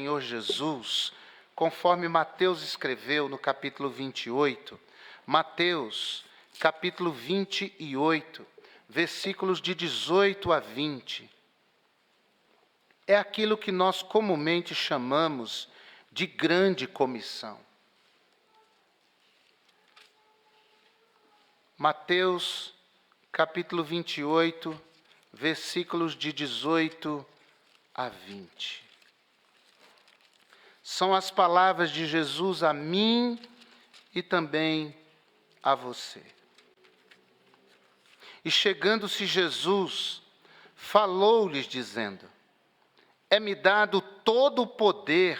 Senhor Jesus, conforme Mateus escreveu no capítulo 28, Mateus, capítulo 28, versículos de 18 a 20. É aquilo que nós comumente chamamos de grande comissão. Mateus, capítulo 28, versículos de 18 a 20. São as palavras de Jesus a mim e também a você. E chegando-se Jesus, falou-lhes dizendo: é-me dado todo o poder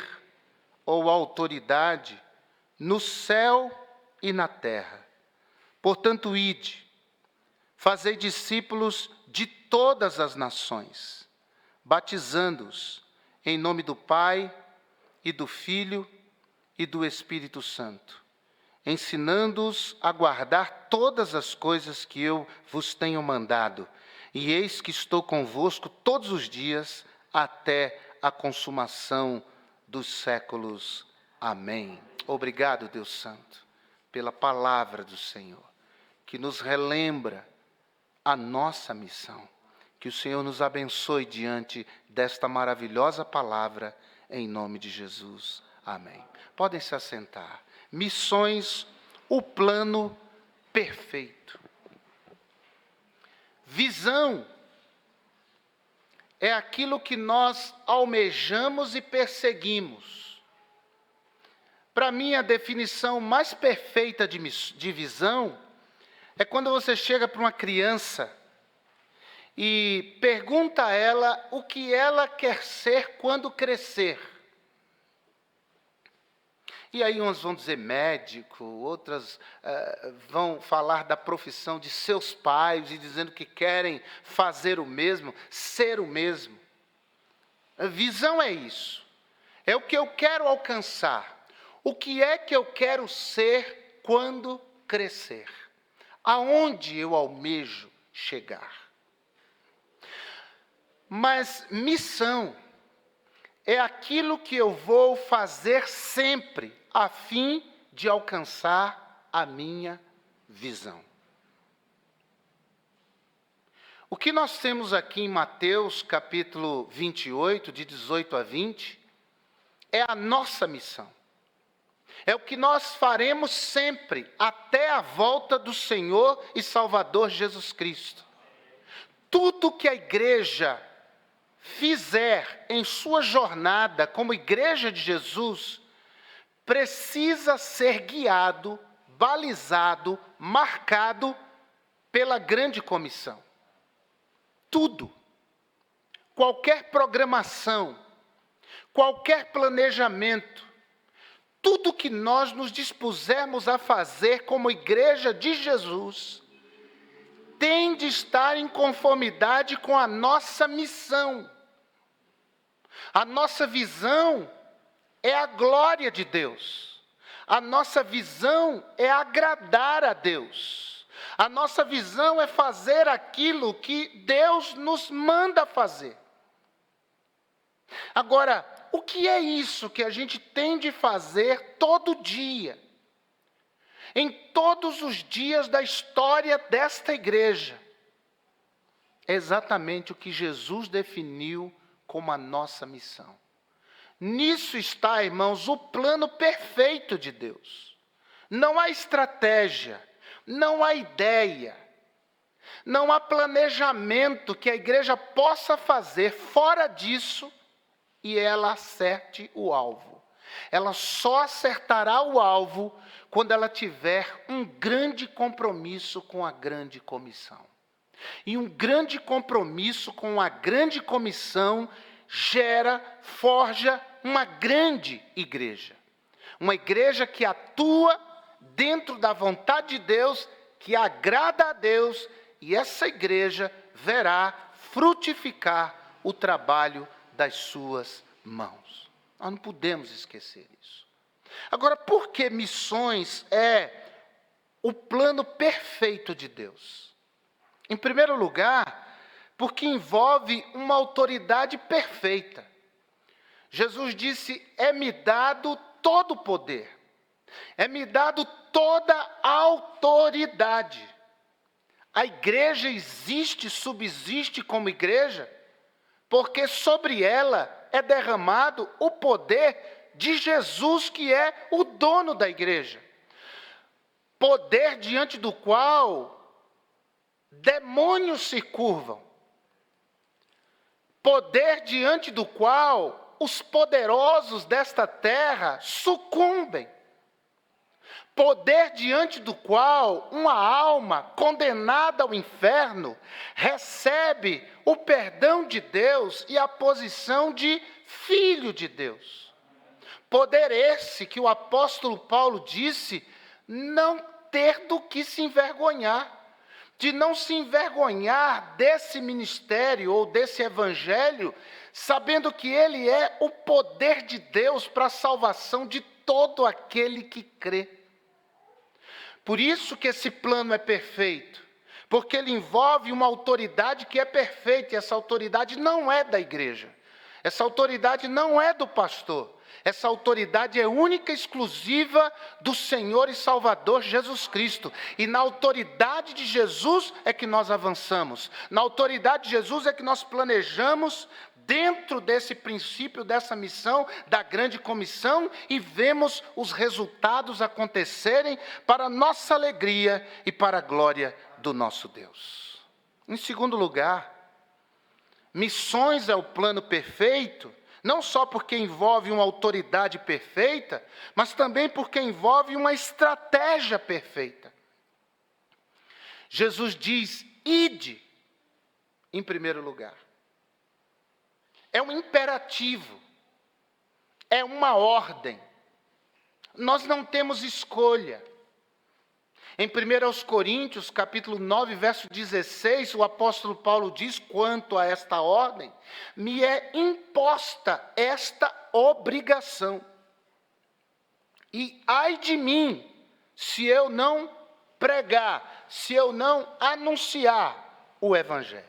ou autoridade no céu e na terra. Portanto, ide, fazei discípulos de todas as nações, batizando-os em nome do Pai e do Filho e do Espírito Santo, ensinando-os a guardar todas as coisas que eu vos tenho mandado. E eis que estou convosco todos os dias até a consumação dos séculos. Amém. Obrigado, Deus Santo, pela palavra do Senhor, que nos relembra a nossa missão. Que o Senhor nos abençoe diante desta maravilhosa palavra, em nome de Jesus. Amém. Podem se assentar. Missões, o plano perfeito. Visão é aquilo que nós almejamos e perseguimos. Para mim, a definição mais perfeita de visão é quando você chega para uma criança e pergunta a ela o que ela quer ser quando crescer. E aí uns vão dizer médico, outras vão falar da profissão de seus pais e dizendo que querem fazer o mesmo, ser o mesmo. A visão é isso. É o que eu quero alcançar. O que é que eu quero ser quando crescer? Aonde eu almejo chegar? Mas missão é aquilo que eu vou fazer sempre a fim de alcançar a minha visão. O que nós temos aqui em Mateus, capítulo 28, de 18 a 20, é a nossa missão. É o que nós faremos sempre, até a volta do Senhor e Salvador Jesus Cristo. Tudo que a igreja fizer em sua jornada como igreja de Jesus, precisa ser guiado, balizado, marcado pela grande comissão. Tudo, qualquer programação, qualquer planejamento, tudo que nós nos dispusermos a fazer como igreja de Jesus, tem de estar em conformidade com a nossa missão. A nossa visão é a glória de Deus. A nossa visão é agradar a Deus. A nossa visão é fazer aquilo que Deus nos manda fazer. Agora, o que é isso que a gente tem de fazer todo dia? Em todos os dias da história desta igreja. É exatamente o que Jesus definiu como a nossa missão. Nisso está, irmãos, o plano perfeito de Deus. Não há estratégia, não há ideia, não há planejamento que a igreja possa fazer fora disso e ela acerte o alvo. Ela só acertará o alvo quando ela tiver um grande compromisso com a grande comissão. E um grande compromisso com a grande comissão forja uma grande igreja. Uma igreja que atua dentro da vontade de Deus, que agrada a Deus, e essa igreja verá frutificar o trabalho das suas mãos. Nós não podemos esquecer isso. Agora, por que missões é o plano perfeito de Deus? Em primeiro lugar, porque envolve uma autoridade perfeita. Jesus disse: é-me dado todo o poder, é-me dado toda a autoridade. A igreja existe, subsiste como igreja, porque sobre ela é derramado o poder de Jesus, que é o dono da igreja. Poder diante do qual demônios se curvam. Poder diante do qual os poderosos desta terra sucumbem. Poder diante do qual uma alma condenada ao inferno recebe o perdão de Deus e a posição de filho de Deus. Poder esse que o apóstolo Paulo disse não ter do que se envergonhar, de não se envergonhar desse ministério ou desse evangelho, sabendo que ele é o poder de Deus para a salvação de todo aquele que crê. Por isso que esse plano é perfeito, porque ele envolve uma autoridade que é perfeita, e essa autoridade não é da igreja, essa autoridade não é do pastor, essa autoridade é única e exclusiva do Senhor e Salvador Jesus Cristo, e na autoridade de Jesus é que nós avançamos, na autoridade de Jesus é que nós planejamos, dentro desse princípio, dessa missão, da grande comissão, e vemos os resultados acontecerem para a nossa alegria e para a glória do nosso Deus. Em segundo lugar, missões é o plano perfeito, não só porque envolve uma autoridade perfeita, mas também porque envolve uma estratégia perfeita. Jesus diz: ide, em primeiro lugar. É um imperativo, é uma ordem. Nós não temos escolha. Em 1 Coríntios, capítulo 9, verso 16, o apóstolo Paulo diz: quanto a esta ordem, me é imposta esta obrigação. E ai de mim, se eu não pregar, se eu não anunciar o evangelho.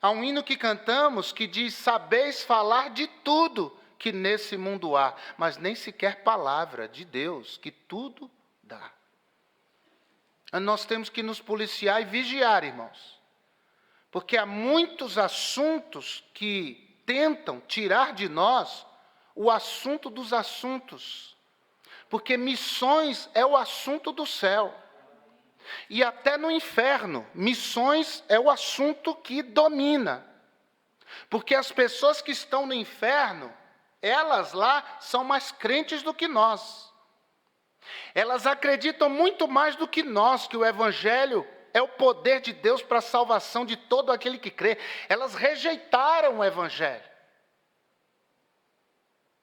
Há um hino que cantamos que diz: sabeis falar de tudo que nesse mundo há, mas nem sequer palavra de Deus, que tudo dá. Nós temos que nos policiar e vigiar, irmãos, porque há muitos assuntos que tentam tirar de nós o assunto dos assuntos, porque missões é o assunto do céu. E até no inferno, missões é o assunto que domina. Porque as pessoas que estão no inferno, elas lá são mais crentes do que nós. Elas acreditam muito mais do que nós, que o evangelho é o poder de Deus para a salvação de todo aquele que crê. Elas rejeitaram o evangelho.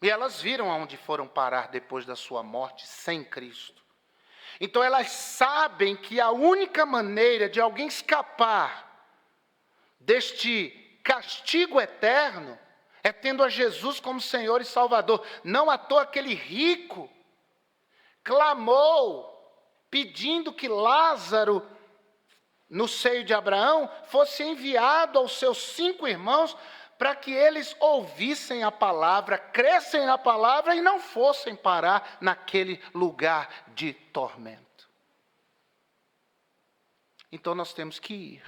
E elas viram aonde foram parar depois da sua morte sem Cristo. Então elas sabem que a única maneira de alguém escapar deste castigo eterno é tendo a Jesus como Senhor e Salvador. Não à toa aquele rico clamou, pedindo que Lázaro, no seio de Abraão, fosse enviado aos seus 5 irmãos para que eles ouvissem a palavra, crescem na palavra e não fossem parar naquele lugar de tormento. Então nós temos que ir.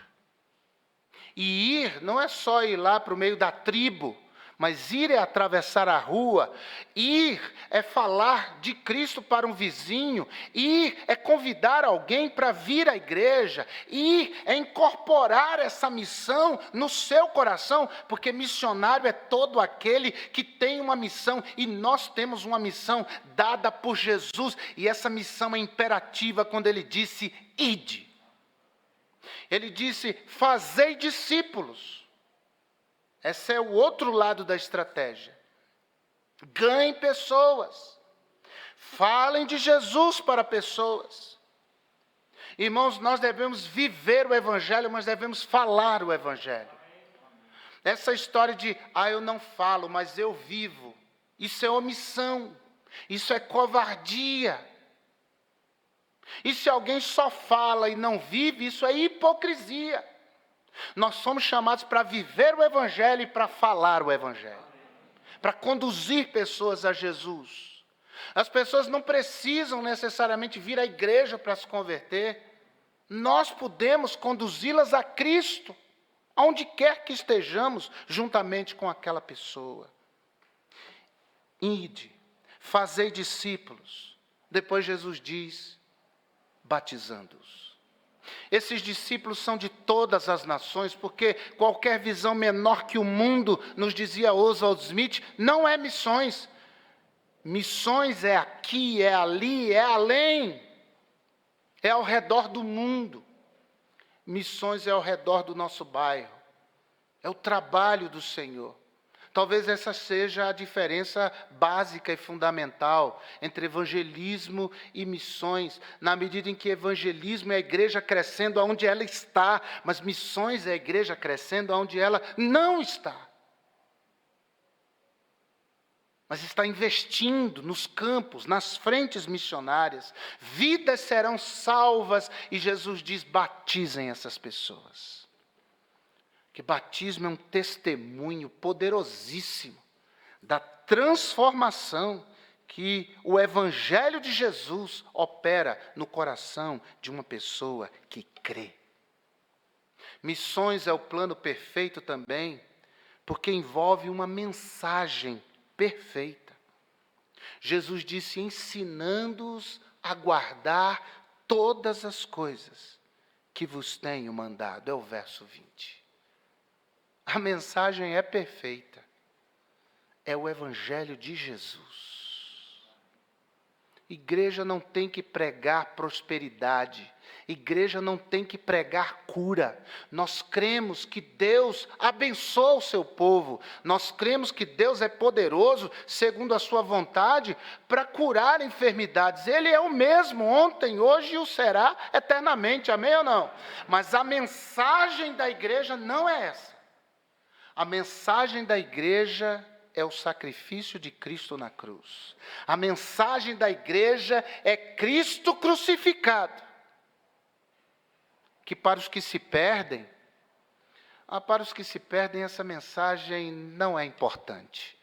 E ir não é só ir lá para o meio da tribo, mas ir é atravessar a rua, ir é falar de Cristo para um vizinho, ir é convidar alguém para vir à igreja, ir é incorporar essa missão no seu coração, porque missionário é todo aquele que tem uma missão, e nós temos uma missão dada por Jesus, e essa missão é imperativa quando ele disse: ide. Ele disse: fazei discípulos. Esse é o outro lado da estratégia. Ganhem pessoas. Falem de Jesus para pessoas. Irmãos, nós devemos viver o evangelho, mas devemos falar o evangelho. Essa história de: eu não falo, mas eu vivo. Isso é omissão. Isso é covardia. E se alguém só fala e não vive, isso é hipocrisia. Nós somos chamados para viver o evangelho e para falar o evangelho. para conduzir pessoas a Jesus. As pessoas não precisam necessariamente vir à igreja para se converter. Nós podemos conduzi-las a Cristo, aonde quer que estejamos, juntamente com aquela pessoa. Ide, fazei discípulos. Depois Jesus diz, batizando-os. Esses discípulos são de todas as nações, porque qualquer visão menor que o mundo, nos dizia Oswald Smith, não é missões. Missões é aqui, é ali, é além. É ao redor do mundo. Missões é ao redor do nosso bairro. É o trabalho do Senhor. Talvez essa seja a diferença básica e fundamental entre evangelismo e missões, na medida em que evangelismo é a igreja crescendo onde ela está, mas missões é a igreja crescendo onde ela não está. Mas está investindo nos campos, nas frentes missionárias. Vidas serão salvas e Jesus diz, batizem essas pessoas. Que batismo é um testemunho poderosíssimo da transformação que o Evangelho de Jesus opera no coração de uma pessoa que crê. Missões é o plano perfeito também, porque envolve uma mensagem perfeita. Jesus disse, ensinando-os a guardar todas as coisas que vos tenho mandado. É o verso 20. A mensagem é perfeita. É o Evangelho de Jesus. Igreja não tem que pregar prosperidade. Igreja não tem que pregar cura. Nós cremos que Deus abençoa o seu povo. Nós cremos que Deus é poderoso, segundo a sua vontade, para curar enfermidades. Ele é o mesmo ontem, hoje e o será eternamente. Amém ou não? Mas a mensagem da igreja não é essa. A mensagem da igreja é o sacrifício de Cristo na cruz. A mensagem da igreja é Cristo crucificado. Que para os que se perdem, essa mensagem não é importante.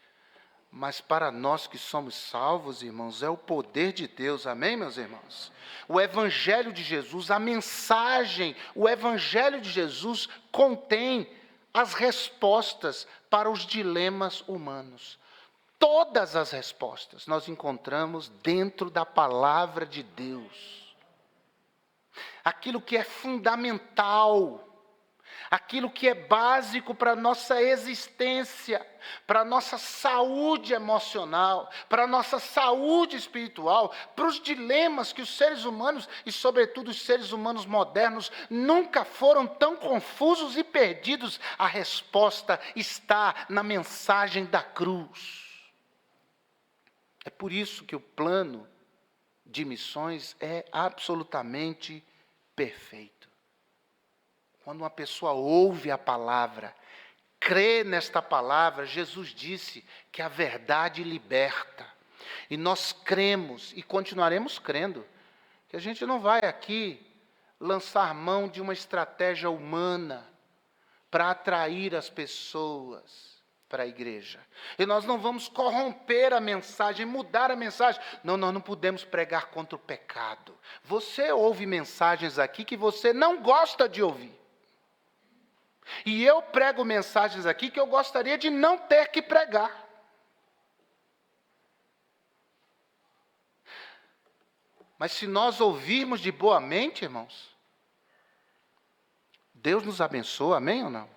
Mas para nós que somos salvos, irmãos, é o poder de Deus. Amém, meus irmãos? O Evangelho de Jesus, a mensagem, o Evangelho de Jesus contém as respostas para os dilemas humanos. Todas as respostas nós encontramos dentro da palavra de Deus. Aquilo que é fundamental, aquilo que é básico para a nossa existência, para a nossa saúde emocional, para a nossa saúde espiritual, para os dilemas que os seres humanos, e sobretudo os seres humanos modernos, nunca foram tão confusos e perdidos. A resposta está na mensagem da cruz. É por isso que o plano de missões é absolutamente perfeito. Quando uma pessoa ouve a palavra, crê nesta palavra, Jesus disse que a verdade liberta. E nós cremos e continuaremos crendo que a gente não vai aqui lançar mão de uma estratégia humana para atrair as pessoas para a igreja. E nós não vamos corromper a mensagem, mudar a mensagem. Não, nós não podemos pregar contra o pecado. Você ouve mensagens aqui que você não gosta de ouvir. E eu prego mensagens aqui que eu gostaria de não ter que pregar. Mas se nós ouvirmos de boa mente, irmãos, Deus nos abençoa, amém ou não?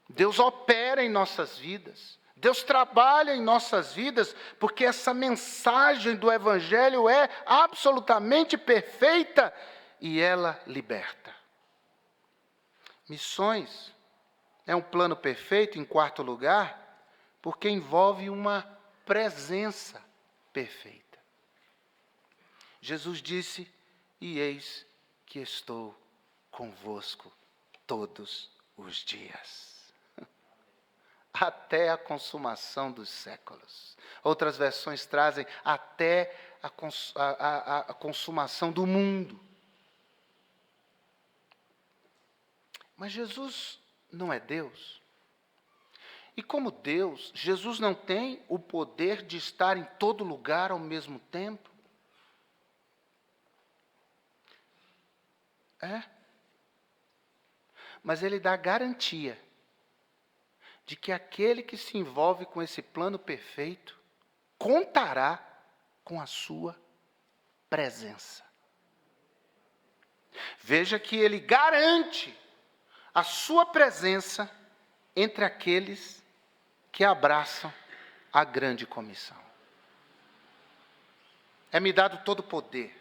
Deus opera em nossas vidas. Deus trabalha em nossas vidas, porque essa mensagem do Evangelho é absolutamente perfeita e ela liberta. Missões é um plano perfeito, em quarto lugar, porque envolve uma presença perfeita. Jesus disse, e eis que estou convosco todos os dias. Até a consumação dos séculos. Outras versões trazem até a consumação do mundo. Mas Jesus não é Deus. E como Deus, Jesus não tem o poder de estar em todo lugar ao mesmo tempo? Mas Ele dá garantia de que aquele que se envolve com esse plano perfeito contará com a sua presença. Veja que Ele garante a sua presença entre aqueles que abraçam a grande comissão. É-me dado todo o poder,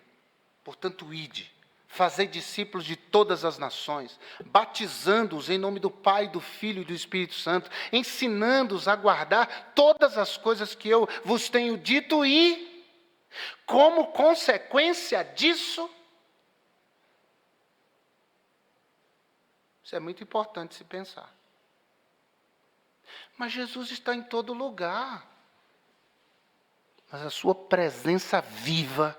portanto, ide, fazei discípulos de todas as nações, batizando-os em nome do Pai, do Filho e do Espírito Santo, ensinando-os a guardar todas as coisas que eu vos tenho dito e, como consequência disso, isso é muito importante se pensar. Mas Jesus está em todo lugar. Mas a sua presença viva,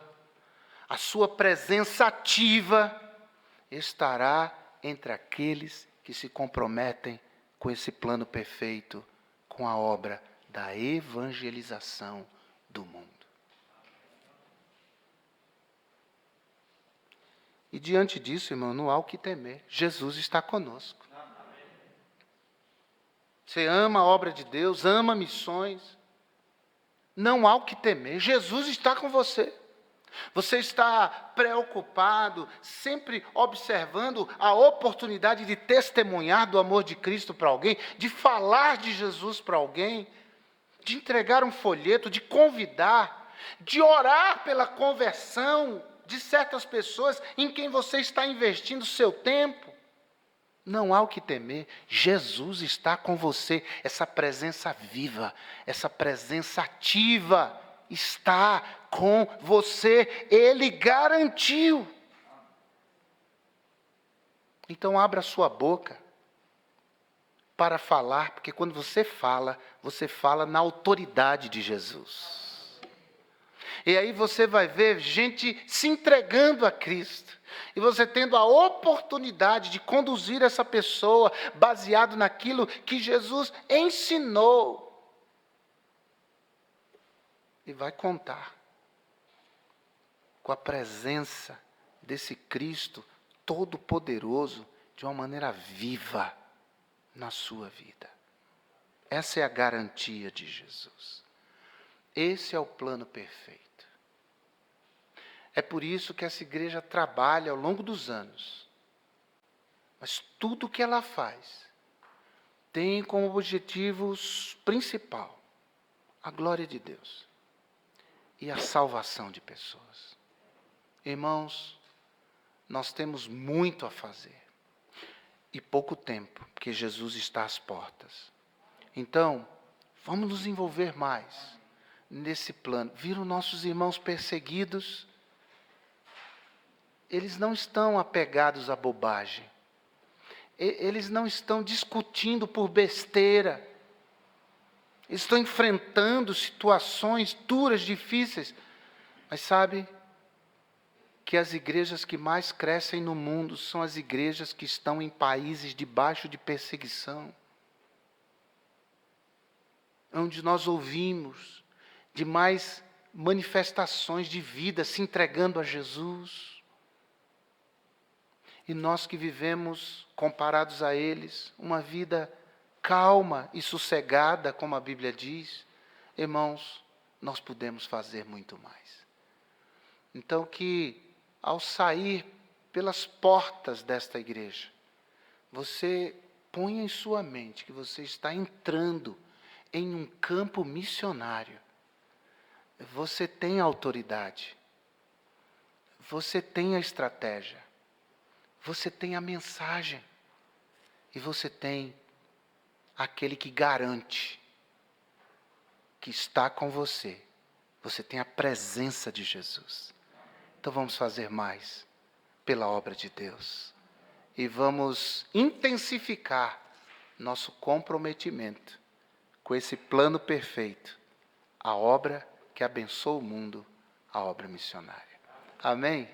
a sua presença ativa, estará entre aqueles que se comprometem com esse plano perfeito, com a obra da evangelização do mundo. E diante disso, irmão, não há o que temer. Jesus está conosco. Você ama a obra de Deus, ama missões. Não há o que temer. Jesus está com você. Você está preocupado, sempre observando a oportunidade de testemunhar do amor de Cristo para alguém, de falar de Jesus para alguém, de entregar um folheto, de convidar, de orar pela conversão de certas pessoas em quem você está investindo seu tempo. Não há o que temer, Jesus está com você, essa presença viva, essa presença ativa está com você, Ele garantiu. Então abra sua boca para falar, porque quando você fala na autoridade de Jesus. E aí você vai ver gente se entregando a Cristo. E você tendo a oportunidade de conduzir essa pessoa baseado naquilo que Jesus ensinou. E vai contar com a presença desse Cristo todo-poderoso de uma maneira viva na sua vida. Essa é a garantia de Jesus. Esse é o plano perfeito. É por isso que essa igreja trabalha ao longo dos anos. Mas tudo o que ela faz tem como objetivo principal a glória de Deus e a salvação de pessoas. Irmãos, nós temos muito a fazer e pouco tempo, porque Jesus está às portas. Então, vamos nos envolver mais nesse plano. Viram nossos irmãos perseguidos? Eles não estão apegados à bobagem. Eles não estão discutindo por besteira. Eles estão enfrentando situações duras, difíceis. Mas sabe que as igrejas que mais crescem no mundo são as igrejas que estão em países debaixo de perseguição. Onde nós ouvimos de mais manifestações de vida se entregando a Jesus. E nós que vivemos, comparados a eles, uma vida calma e sossegada, como a Bíblia diz, irmãos, nós podemos fazer muito mais. Então que, ao sair pelas portas desta igreja, você ponha em sua mente que você está entrando em um campo missionário. Você tem a autoridade, você tem a estratégia, você tem a mensagem e você tem aquele que garante que está com você. Você tem a presença de Jesus. Então vamos fazer mais pela obra de Deus. E vamos intensificar nosso comprometimento com esse plano perfeito, a obra que abençoa o mundo, a obra missionária. Amém?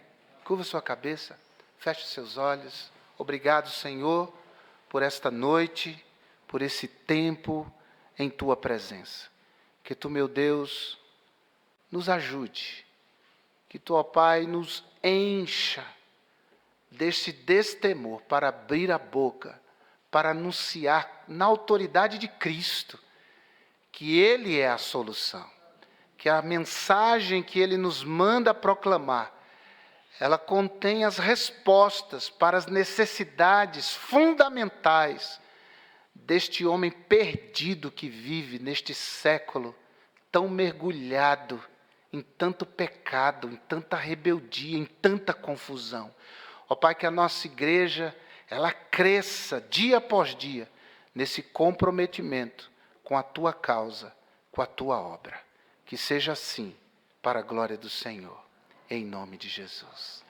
Curva sua cabeça. Feche seus olhos. Obrigado, Senhor, por esta noite, por esse tempo em tua presença. Que tu, meu Deus, nos ajude. Que tu, ó Pai, nos encha deste destemor para abrir a boca, para anunciar na autoridade de Cristo que Ele é a solução. Que a mensagem que Ele nos manda proclamar, ela contém as respostas para as necessidades fundamentais deste homem perdido que vive neste século, tão mergulhado em tanto pecado, em tanta rebeldia, em tanta confusão. Ó Pai, que a nossa igreja, ela cresça dia após dia nesse comprometimento com a Tua causa, com a Tua obra. Que seja assim, para a glória do Senhor, em nome de Jesus.